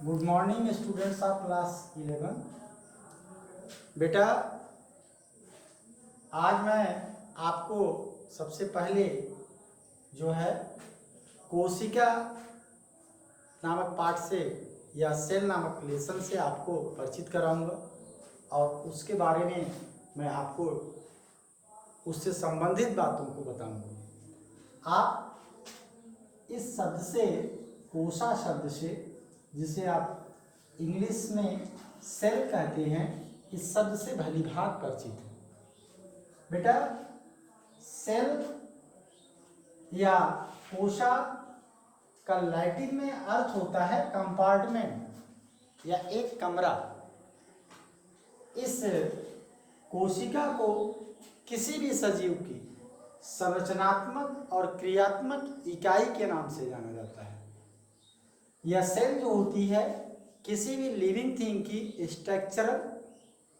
Good morning students of class 11। बेटा, आज मैं आपको सबसे पहले जो है कोशिका नामक पाठ से या सेल नामक लेसन से आपको परिचित कराऊंगा और उसके बारे में मैं आपको उससे संबंधित बातों को बताऊंगा। आप इस शब्द से, कोशा शब्द से, जिसे आप इंग्लिश में सेल कहते हैं, इस शब्द से भली भांति परिचित है। बेटा, सेल या कोशा का लैटिन में अर्थ होता है कंपार्टमेंट या एक कमरा। इस कोशिका को किसी भी सजीव की संरचनात्मक और क्रियात्मक इकाई के नाम से जाना जाता है। यह सेल जो होती है किसी भी लिविंग थिंग की स्ट्रक्चरल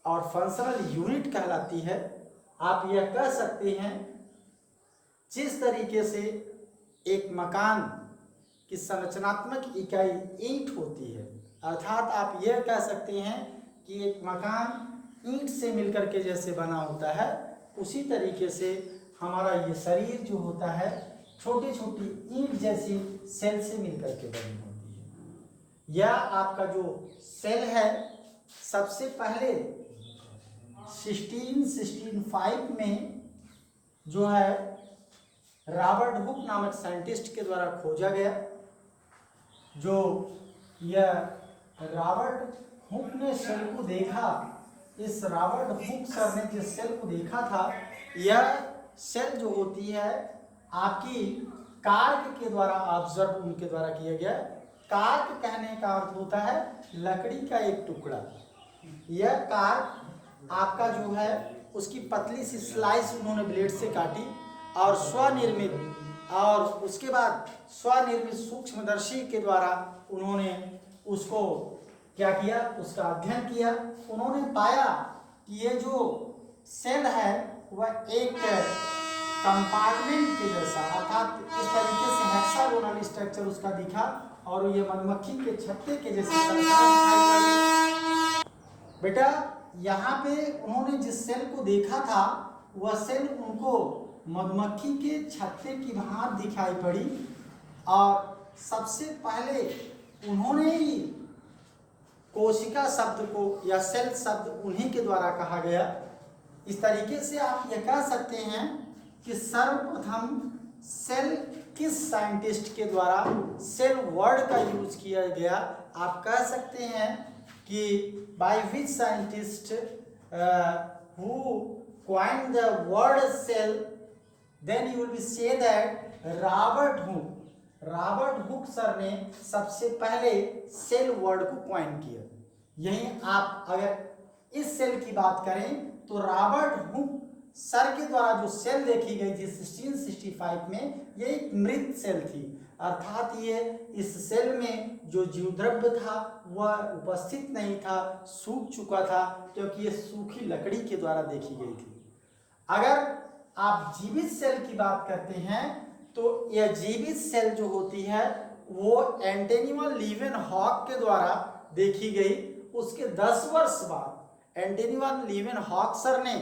और फंक्शनल यूनिट कहलाती है। आप यह कह सकते हैं जिस तरीके से एक मकान की संरचनात्मक इकाई ईंट होती है, अर्थात आप यह कह सकते हैं कि एक मकान ईंट से मिलकर के जैसे बना होता है, उसी तरीके से हमारा ये शरीर जो होता है छोटी छोटी ईंट जैसी सेल से मिलकर के बनी होती है। यह आपका जो सेल है सबसे पहले 1665 में जो है रॉबर्ट हुक नामक साइंटिस्ट के द्वारा खोजा गया। जो यह रॉबर्ट हुक ने सेल को देखा, इस रॉबर्ट हुक सर ने जिस सेल को देखा था, यह सेल जो होती है आपकी कार्क के द्वारा ऑब्जर्व उनके द्वारा किया गया। कार्क कहने का अर्थ होता है लकड़ी का एक टुकड़ा। यह कार्क आपका जो है उसकी पतली सी स्लाइस उन्होंने ब्लेड से काटी और उसके बाद स्वनिर्मित सूक्ष्मदर्शी के द्वारा उन्होंने उसको क्या किया, उसका अध्ययन किया। उन्होंने पाया कि ये जो सेल है वह एक कंपार्टमेंट के जैसा, अर्थात इस तरीके से हेक्सागोनल स्ट्रक्चर उसका दिखा और ये मधुमक्खी के छत्ते के जैसे बेटा, यहाँ पे उन्होंने जिस सेल को देखा था वह सेल उनको मधुमक्खी के छत्ते की भांति दिखाई पड़ी और सबसे पहले उन्होंने ही कोशिका शब्द को या सेल शब्द उन्हीं के द्वारा कहा गया। इस तरीके से आप यह कह सकते हैं कि सर्वप्रथम सेल किस साइंटिस्ट के द्वारा सेल वर्ड का यूज किया गया। आप कह सकते हैं कि by which scientist who coined the word cell, then you will be say that Robert Hooke sir ने सबसे पहले सेल वर्ड को कॉइन किया। यही आप अगर इस सेल की बात करें तो रॉबर्ट हुक सर के द्वारा जो सेल देखी गई थी 1665 में, ये एक मृत सेल थी, अर्थात ये इस सेल में जो जीवद्रव्य था वह उपस्थित नहीं था, सूख चुका था, क्योंकि ये सूखी लकड़ी के द्वारा देखी गई थी। अगर आप जीवित सेल की बात करते हैं तो यह जीवित सेल जो होती है वो एंटोनी वैन लीeuwenhoek के द्वारा देखी गई। उसके 10 वर्ष बाद एंटोनी वैन लीeuwenhoek सर ने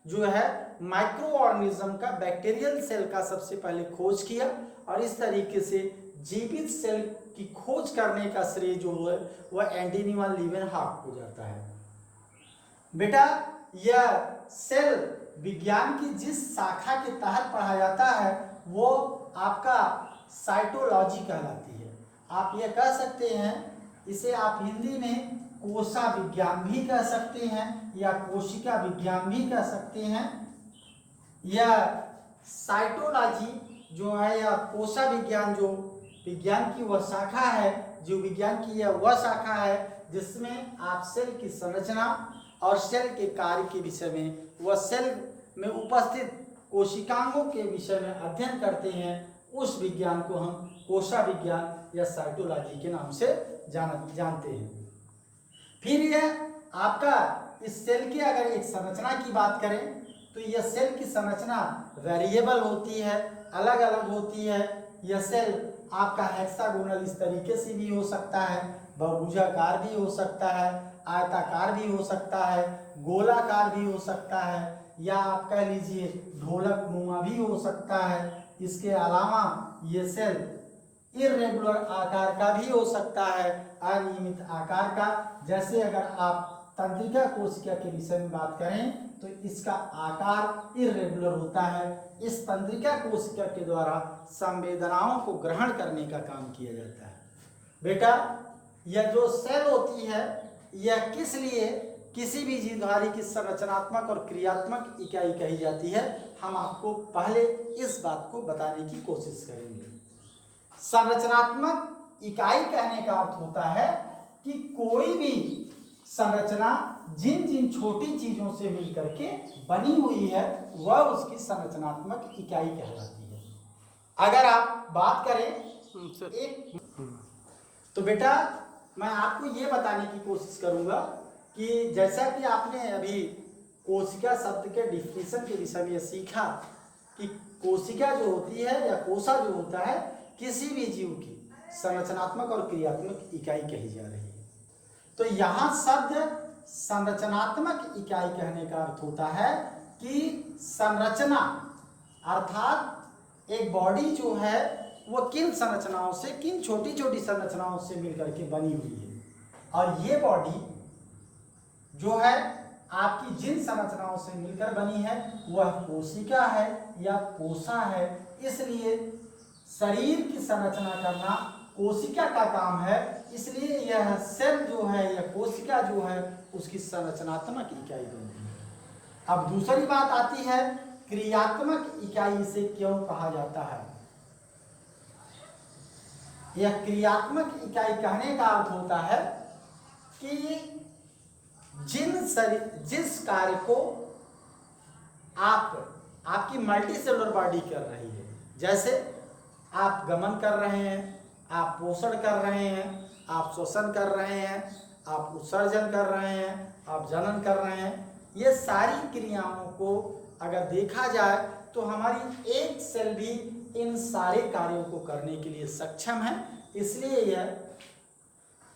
जो है माइक्रो ऑर्गेनिज्म का, बैक्टीरियल सेल का सबसे पहले खोज किया और इस तरीके से जीवित सेल की खोज करने का श्रेय जो है वह एंटोनी वैन लीeuwenhoek को जाता है। बेटा, यह सेल विज्ञान की जिस शाखा के तहत पढ़ा जाता है वो आपका साइटोलॉजी कहलाती है। आप यह कह सकते हैं, इसे आप हिंदी में कोशा विज्ञान भी कह सकते हैं या कोशिका विज्ञान भी कह सकते हैं। यह साइटोलॉजी जो है या कोशा विज्ञान जो विज्ञान की वह शाखा है, जीव विज्ञान की यह वह शाखा है जिसमें आप सेल की संरचना और सेल के कार्य के विषय में, वह सेल में उपस्थित कोशिकांगों के विषय में अध्ययन करते हैं। उस विज्ञान को हम कोशा विज्ञान या साइटोलॉजी के नाम से जानते हैं। फिर यह आपका इस सेल की अगर एक संरचना की बात करें तो यह सेल की संरचना वेरिएबल होती है, अलग अलग होती है। यह सेल आपका हेक्सागोनल इस तरीके से भी हो सकता है, बहुभुजाकार भी हो सकता है, आयताकार भी हो सकता है, गोलाकार भी हो सकता है, या आप कह लीजिए ढोलक नुमा भी हो सकता है। इसके अलावा ये सेल इर्रेगुलर आकार का भी हो सकता है, अनियमित आकार का। जैसे अगर आप तंत्रिका कोशिका के विषय में बात करें तो इसका आकार इर्रेगुलर होता है। इस तंत्रिका कोशिका के द्वारा संवेदनाओं को ग्रहण करने का काम किया जाता है। बेटा यह जो सेल होती है यह किस लिए किसी भी जीवधारी की संरचनात्मक और क्रियात्मक इकाई कही जाती है, हम आपको पहले इस बात को बताने की कोशिश करेंगे। संरचनात्मक इकाई कहने का अर्थ होता है कि कोई भी संरचना जिन जिन छोटी चीजों से मिलकर के बनी हुई है वह उसकी संरचनात्मक इकाई कहलाती है। अगर आप बात करें एक तो बेटा मैं आपको ये बताने की कोशिश करूंगा कि जैसा कि आपने अभी कोशिका शब्द के डिफिनेशन के विषय में सीखा कि कोशिका जो होती है या कोशा जो होता है किसी भी जीव की संरचनात्मक और क्रियात्मक इकाई कही जा रही है। तो यहाँ शब्द संरचनात्मक इकाई कहने का अर्थ होता है कि संरचना अर्थात एक बॉडी जो है वो किन संरचनाओं से, किन छोटी छोटी संरचनाओं से मिलकर के बनी हुई है, और ये बॉडी जो है आपकी जिन संरचनाओं से मिलकर बनी है वह कोशिका है या कोशा है। इसलिए शरीर की संरचना करना कोशिका का काम है, इसलिए यह सेल जो है या कोशिका जो है उसकी संरचनात्मक इकाई बनती है। अब दूसरी बात आती है क्रियात्मक इकाई इसे क्यों कहा जाता है। यह क्रियात्मक इकाई कहने का अर्थ होता है कि जिस कार्य को आपकी मल्टी सेलुलर बॉडी कर रही है, जैसे आप गमन कर रहे हैं, आप पोषण कर रहे हैं, आप श्वसन कर रहे हैं, आप उत्सर्जन कर रहे हैं, आप जनन कर रहे हैं, ये सारी क्रियाओं को अगर देखा जाए तो हमारी एक सेल भी इन सारे कार्यों को करने के लिए सक्षम है। इसलिए यह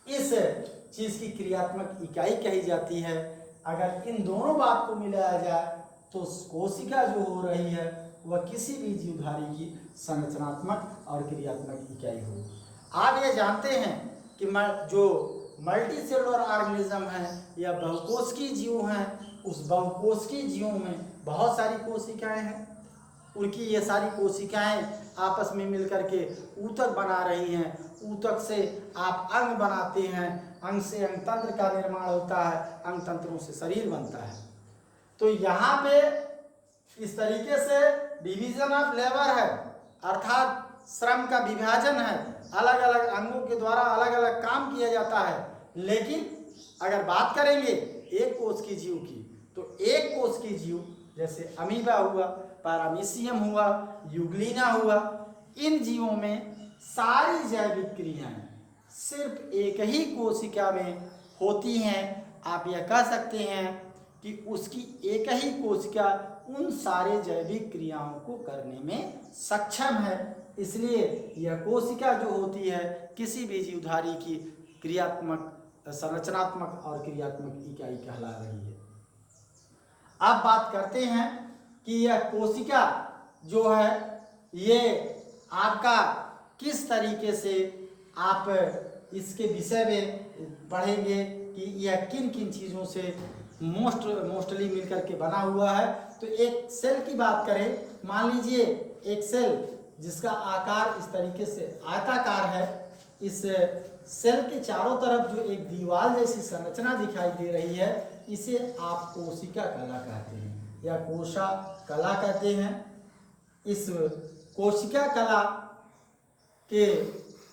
इस चीज की क्रियात्मक इकाई कही जाती है। अगर इन दोनों बात को मिलाया जाए तो कोशिका जो हो रही है वह किसी भी जीवधारी की संरचनात्मक और क्रियात्मक इकाई हो। आप ये जानते हैं कि जो मल्टी सेलुलर ऑर्गेनिज्म है या बहुकोशिकीय जीव हैं, उस बहुकोशिकीय जीवों में बहुत सारी कोशिकाएं हैं। उनकी ये सारी कोशिकाएं आपस में मिलकर के ऊतक बना रही हैं। ऊतक से आप अंग बनाते हैं, अंग से अंग तंत्र का निर्माण होता है, अंग तंत्रों से शरीर बनता है। तो यहाँ पे इस तरीके से डिवीजन ऑफ लेबर है, अर्थात श्रम का विभाजन है, अलग अलग अंगों के द्वारा अलग अलग काम किया जाता है। लेकिन अगर बात करेंगे एक कोश की जीव की, तो एक कोश की जीव जैसे अमीबा हुआ, पैरामीशियम हुआ, यूग्लिना हुआ, इन जीवों में सारी जैविक क्रियाएं सिर्फ एक ही कोशिका में होती हैं। आप यह कह सकते हैं कि उसकी एक ही कोशिका उन सारे जैविक क्रियाओं को करने में सक्षम है। इसलिए यह कोशिका जो होती है किसी भी जीवधारी की क्रियात्मक, संरचनात्मक और क्रियात्मक इकाई कहला रही है। अब बात करते हैं कि यह कोशिका जो है ये आपका किस तरीके से आप इसके विषय में पढ़ेंगे कि यह किन किन चीज़ों से मोस्टली मिलकर के बना हुआ है। तो एक सेल की बात करें, मान लीजिए एक सेल जिसका आकार इस तरीके से आयताकार है, इस सेल के चारों तरफ जो एक दीवार जैसी संरचना दिखाई दे रही है, इसे आप कोशिका कला कहते हैं या कोशा कला कहते हैं। इस कोशिका कला के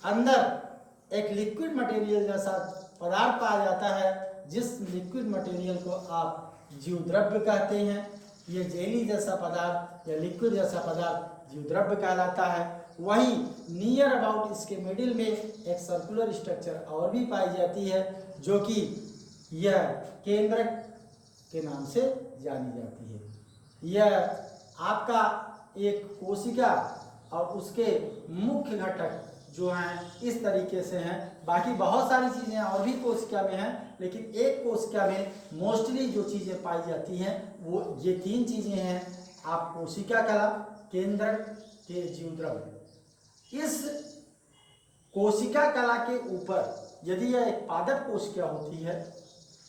अंदर एक लिक्विड मटेरियल जैसा पदार्थ पाया जाता है, जिस लिक्विड मटेरियल को आप जीवद्रव्य कहते हैं। ये जेली जैसा पदार्थ या लिक्विड जैसा पदार्थ जीवद्रव्य कहलाता है। वहीं नियर अबाउट इसके मिडिल में एक सर्कुलर स्ट्रक्चर और भी पाई जाती है, जो कि यह केंद्रक के नाम से जानी जाती है। यह आपका एक कोशिका और उसके मुख्य घटक जो हैं इस तरीके से हैं, बाकी बहुत सारी चीज़ें और भी कोशिका में हैं, लेकिन एक कोशिका में मोस्टली जो चीज़ें पाई जाती हैं वो ये 3 चीज़ें हैं। आप कोशिका कला, केंद्रक, तेजीवद्रव्य। इस कोशिका कला के ऊपर यदि यह एक पादप कोशिका होती है,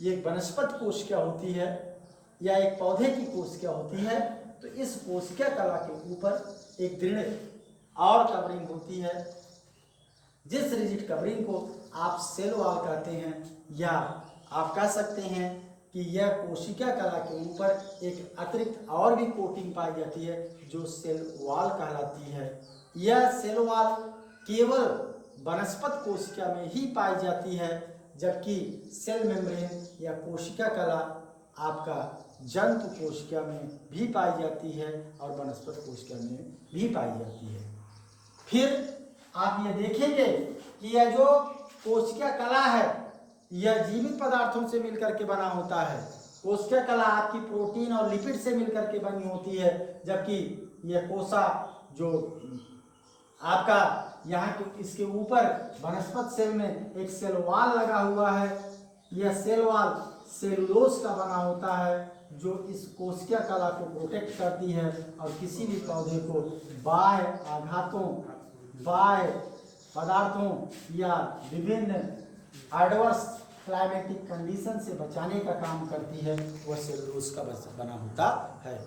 ये एक वनस्पत कोशिका होती है या एक पौधे की कोशिका होती है, तो इस कोशिका कला के ऊपर एक दृढ़ और कवरिंग होती है, जिस रिजिड कवरिंग को आप सेल वॉल कहते हैं, या आप कह सकते हैं कि यह कोशिका कला के ऊपर एक अतिरिक्त और भी कोटिंग पाई जाती है जो सेल वॉल कहलाती है। यह सेल वॉल केवल वनस्पत कोशिका में ही पाई जाती है, जबकि सेल मेम्ब्रेन या कोशिका कला आपका जंतु कोशिका में भी पाई जाती है और वनस्पत कोशिका में भी पाई जाती है। फिर आप ये देखेंगे कि यह जो कोशिका कला है यह जीवित पदार्थों से मिलकर के बना होता है। कोशिका कला आपकी प्रोटीन और लिपिड से मिलकर के बनी होती है, जबकि यह कोशा जो आपका यहाँ के इसके ऊपर वनस्पत सेल में एक सेल वॉल लगा हुआ है, यह सेल वॉल सेलुलोज का बना होता है जो इस कोशिका कला को प्रोटेक्ट करती है और किसी भी पौधे को बाह्य आघातों, बाह्य पदार्थों या विभिन्न एडवर्स क्लाइमेटिक कंडीशन से बचाने का काम करती है। वह सेलुलोज का बना होता है।